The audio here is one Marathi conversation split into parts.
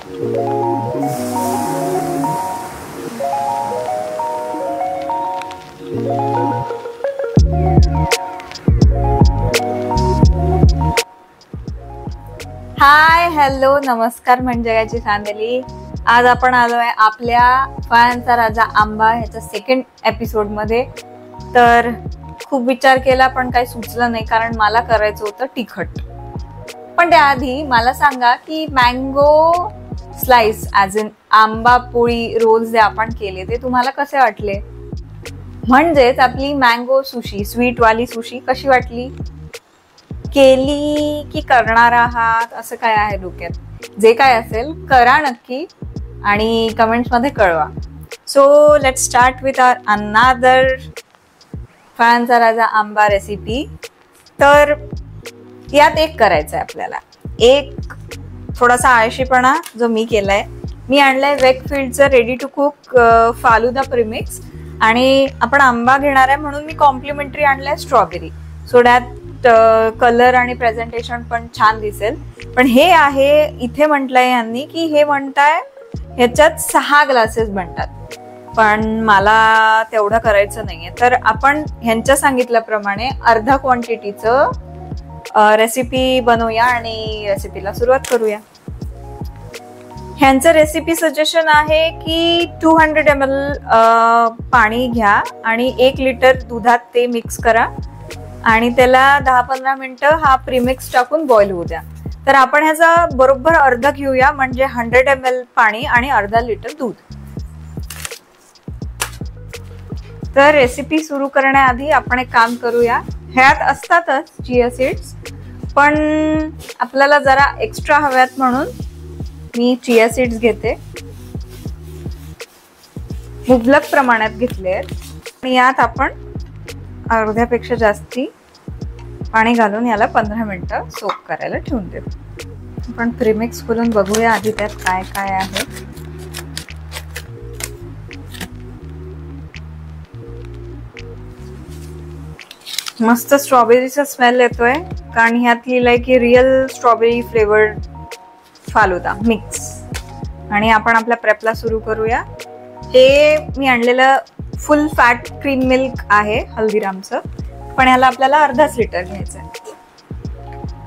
हाय हॅलो नमस्कार मंजयाची फॅमिली. आज आपण आलोय आपल्या फळांचा राजा आंबा ह्याच्या सेकंड एपिसोड मध्ये. तर खूप विचार केला पण काही सुचलं नाही, कारण मला करायचं होतं तिखट. पण त्याआधी मला सांगा की मँगो स्लाइस ॲज इन आंबा पोळी रोल्स जे आपण केले ते तुम्हाला कसे वाटले? म्हणजेच आपली मँगो सुशी, स्वीट वाली सुशी कशी वाटली? केली की करणार आहात असं काय आहे डोक्यात? जे काय असेल करा नक्की आणि कमेंट्स मध्ये कळवा. So let's start with our another फळांचा राजा आंबा रेसिपी. तर यात एक करायचं आहे आपल्याला, एक थोडासा आळशीपणा जो मी केलाय. मी आणलाय वेकफील्डचं ready to cook falooda premix, आणि आपण आंबा घेणार आहे म्हणून मी कॉम्प्लिमेंटरी आणलाय स्ट्रॉबेरी. सो दॅट कलर आणि प्रेझेंटेशन पण छान दिसेल. पण हे आहे, इथे म्हटलंय यांनी की हे म्हणताय ह्याच्यात 6 ग्लासेस बनतात, पण मला तेवढं करायचं नाहीये. तर आपण ह्यांच्या सांगितल्याप्रमाणे अर्धा क्वांटिटीचं रेसिपी बनवूया आणि रेसिपीला सुरुवात करूया. ह्यांचं रेसिपी सजेशन आहे की 200 ml पाणी घ्या आणि 1 लिटर दुधात ते मिक्स करा आणि त्याला 10-15 मिनिटं हा प्रीमिक्स टाकून बॉईल होऊ द्या. तर आपण ह्याचा बरोबर अर्धा घेऊया, म्हणजे 100 ml पाणी आणि अर्धा लिटर दूध. तर रेसिपी सुरू करण्याआधी आपण एक काम करूया. ह्यात असतातच चिया सीड्स, पण आपल्याला जरा एक्स्ट्रा हव्यात म्हणून मी चिया सीड्स घेते. मुबलक प्रमाणात घेतले आहेत आणि यात आपण अर्ध्यापेक्षा जास्ती पाणी घालून याला 15 मिनिटं सोक करायला ठेवून देऊ. आपण प्रीमिक्स खोलून बघूया आधी त्यात काय काय आहे. मस्त स्ट्रॉबेरीचा स्मेल येतोय, कारण ह्यात लिहिलंय की real strawberry flavoured falooda mix. आणि आपण आपल्या प्रेपला सुरू करूया. हे मी आणलेलं फुल फॅट क्रीम मिल्क आहे हल्दीरामचं, पण ह्याला आपल्याला अर्धाच लिटर घ्यायचं आहे.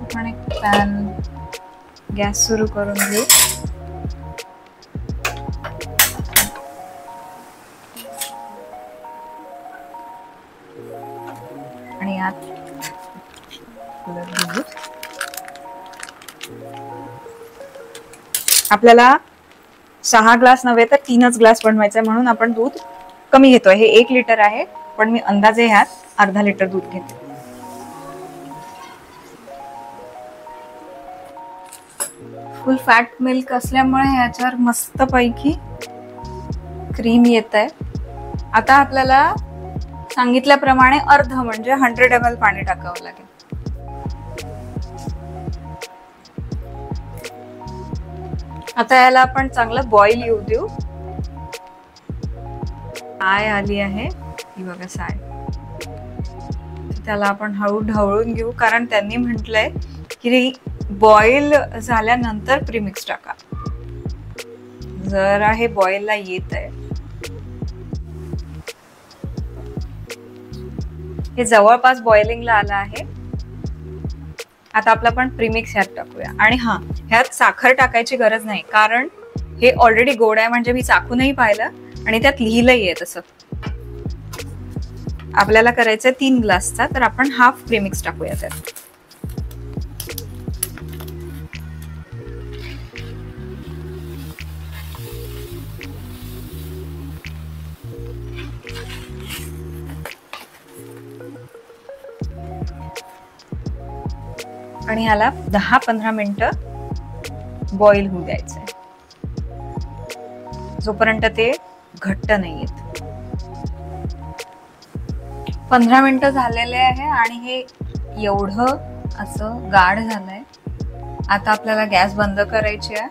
आपण एक पॅन गॅस सुरू करून घेऊ. आणि यात आपल्याला 6 ग्लास नव्हे तर 3च ग्लास बनवायचा आहे, म्हणून आपण दूध कमी घेतोय. हे 1 लिटर आहे, पण मी अंदाजे ह्यात अर्धा लिटर दूध घेते. फुल फॅट मिल्क असल्यामुळे ह्याच्यावर मस्त पैकी क्रीम येत आहे. आता आपल्याला सांगितल्याप्रमाणे अर्ध म्हणजे 100 ml पाणी टाकावं लागेल. आता याला आपण चांगलं बॉईल येऊ देऊ. साय आली आहे, ही बघा साय. त्याला आपण हळू ढवळून घेऊ, कारण त्यांनी म्हटलंय की बॉईल झाल्यानंतर प्रीमिक्स टाका. जरा हे बॉईलला येत आहे. हे जवळपास बॉइलिंगला आलं आहे. आता आपला पण प्रीमिक्स ह्यात टाकूया. आणि ह्यात साखर टाकायची गरज नाही, कारण हे ऑलरेडी गोड आहे. म्हणजे मी चाखूनही पाहिलं आणि त्यात लिहिलंही आहे तसं. आपल्याला करायचं 3 ग्लासचा, तर आपण हाफ प्रीमिक्स टाकूया त्यात. आणि ह्याला 10-15 मिनिटं बॉईल होऊ द्यायचंय, जोपर्यंत ते घट्ट नाही येत. 15 मिनिटं झालेले आहे आणि हे एवढं असं गाढ झालंय. आता आपल्याला गॅस बंद करायची आहे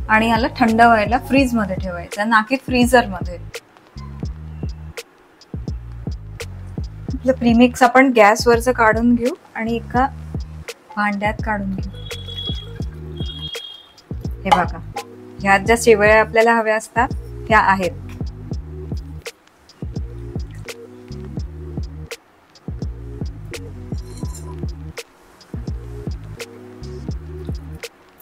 आणि ह्याला थंड व्हायला फ्रीज मध्ये ठेवायचं, ना की फ्रीझर मध्ये. आपलं प्रीमिक्स आपण गॅसवरचं काढून घेऊ आणि एका भांड्यात काढून घेऊ. हे बघा, ह्यात ज्या शेवया आपल्याला हव्या असतात त्या आहेत.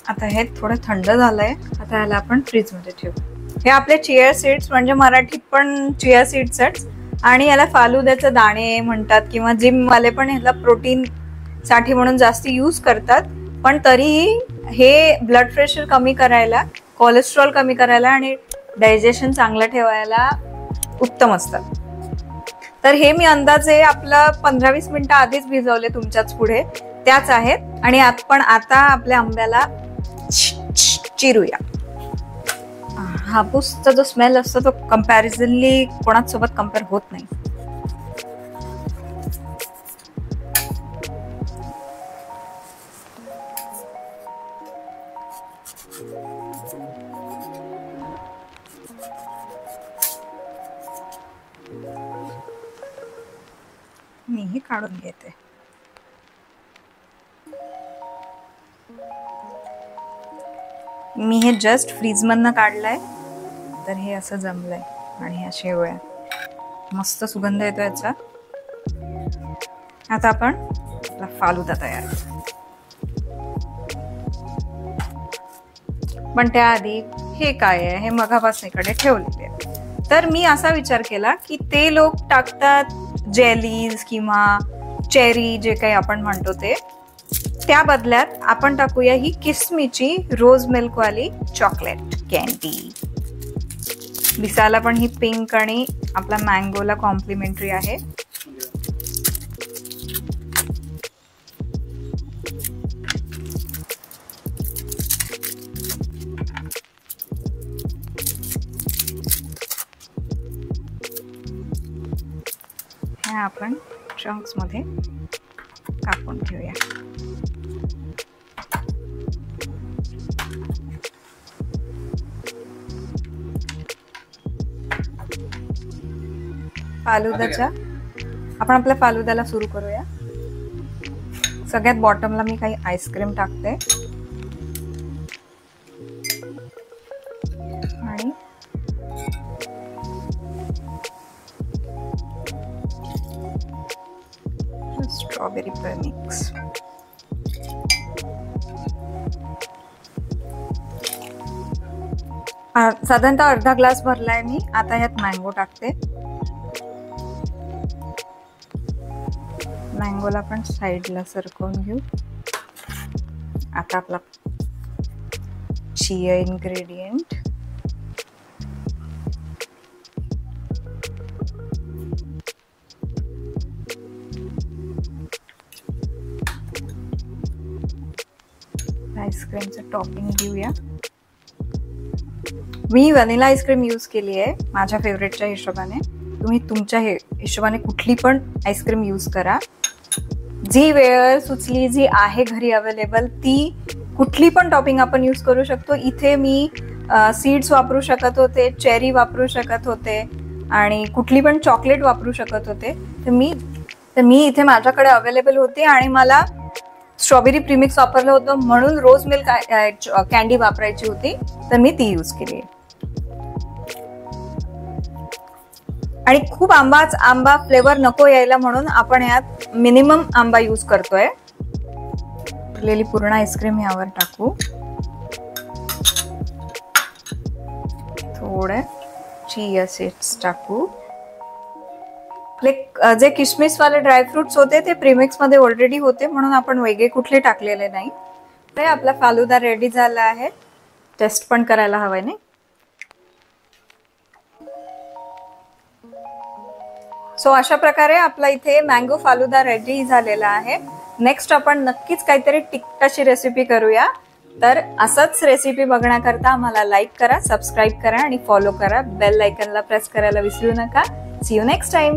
आता हे थोडं थंड झालंय. आता याला आपण फ्रीज मध्ये ठेवू. हे आपले चिया सीड्स म्हणजे मराठीत पण चिया सीड्सच, आणि याला फालुद्याचे दाणे म्हणतात किंवा जिम वाले पण ह्याला प्रोटीन साठी म्हणून जास्त यूज करतात. पण तरीही हे ब्लड प्रेशर कमी करायला, कोलेस्ट्रॉल कमी करायला आणि डायजेशन चांगलं ठेवायला उत्तम असतात. तर हे मी अंदाजे आपलं 15-20 मिनिटं आधीच भिजवले तुमच्याच पुढे, त्याच आहेत. आणि आपण आता आपल्या आंब्याला चिरूया. हापूसचा जो स्मेल असतो तो कम्पॅरिझनली कोणाच सोबत कम्पेअर होत नाही. मी हे काढून घेते. मी हे जस्ट फ्रीज मधनं काढलंय, तर हे असं जमलंय. आणि ह्या शेवया मस्त सुगंध येतो याचा. आता आपण आपला फालुदा तयार. पण त्याआधी हे काय आहे हे मगापासून इकडे ठेवलेले आहे. तर मी असा विचार केला की ते लोक टाकतात जेलीज किंवा चेरी जे काही आपण म्हणतो ते, त्या बदल्यात आपण टाकूया ही किसमीची रोज मिल्क वाली चॉकलेट कॅन्डी. दिसायला पण ही पिंक आणि आपला मँगोला कॉम्प्लिमेंटरी आहे. ह्या आपण चंक्स मध्ये कापून घेऊया. फालुदाच्या आपण आपल्या फालुद्याला सुरू करूया. सगळ्यात बॉटमला मी काही आईस्क्रीम टाकते आणि स्ट्रॉबेरी मिक्स. साधारणतः अर्धा ग्लास भरलाय मी. आता ह्यात मँगो टाकते. मँगोला पण साईडला सरकवून घेऊ. आता आपला चिया इन्ग्रेडियंट, आईस्क्रीमचं टॉपिंग घेऊया. मी व्हॅनिला आईस्क्रीम यूज केली आहे माझ्या फेवरेटच्या हिशोबाने. तुम्ही तुमच्या हिशोबाने कुठली पण आईस्क्रीम यूज करा. जी वेळ सुचली, जी आहे घरी अवेलेबल, ती कुठली पण टॉपिंग आपण यूज करू शकतो. इथे मी सीड्स वापरू शकत होते, चेरी वापरू शकत होते आणि कुठली पण चॉकलेट वापरू शकत होते. तर मी इथे माझ्याकडे अवेलेबल होती आणि मला स्ट्रॉबेरी प्रीमिक्स वापरलं होतं म्हणून रोज मिल्क कॅन्डी वापरायची होती, तर मी ती यूज केली. आणि खूप आंबा फ्लेवर नको यायला म्हणून आपण यात मिनिमम आंबा यूज करतोय. उरलेली पूर्ण आईस्क्रीम यावर टाकू. थोडे चिया सीड्स टाकू. जे किशमिश वाले ड्रायफ्रुट्स होते ते प्रीमिक्स मध्ये ऑलरेडी होते म्हणून आपण वेगळे कुठले टाकलेले नाही. तर आपला फालुदा रेडी झाला आहे. टेस्ट पण करायला हवंय नाही. सो अशा प्रकारे आपला इथे मँगो फालुदा रेडी झालेला आहे. नेक्स्ट आपण नक्कीच काहीतरी टिकटाची रेसिपी करूया. तर असंच रेसिपी बघण्याकरता आम्हाला लाईक करा, सबस्क्राईब करा आणि फॉलो करा. बेल आयकॉनला प्रेस करायला विसरू नका. See you next time.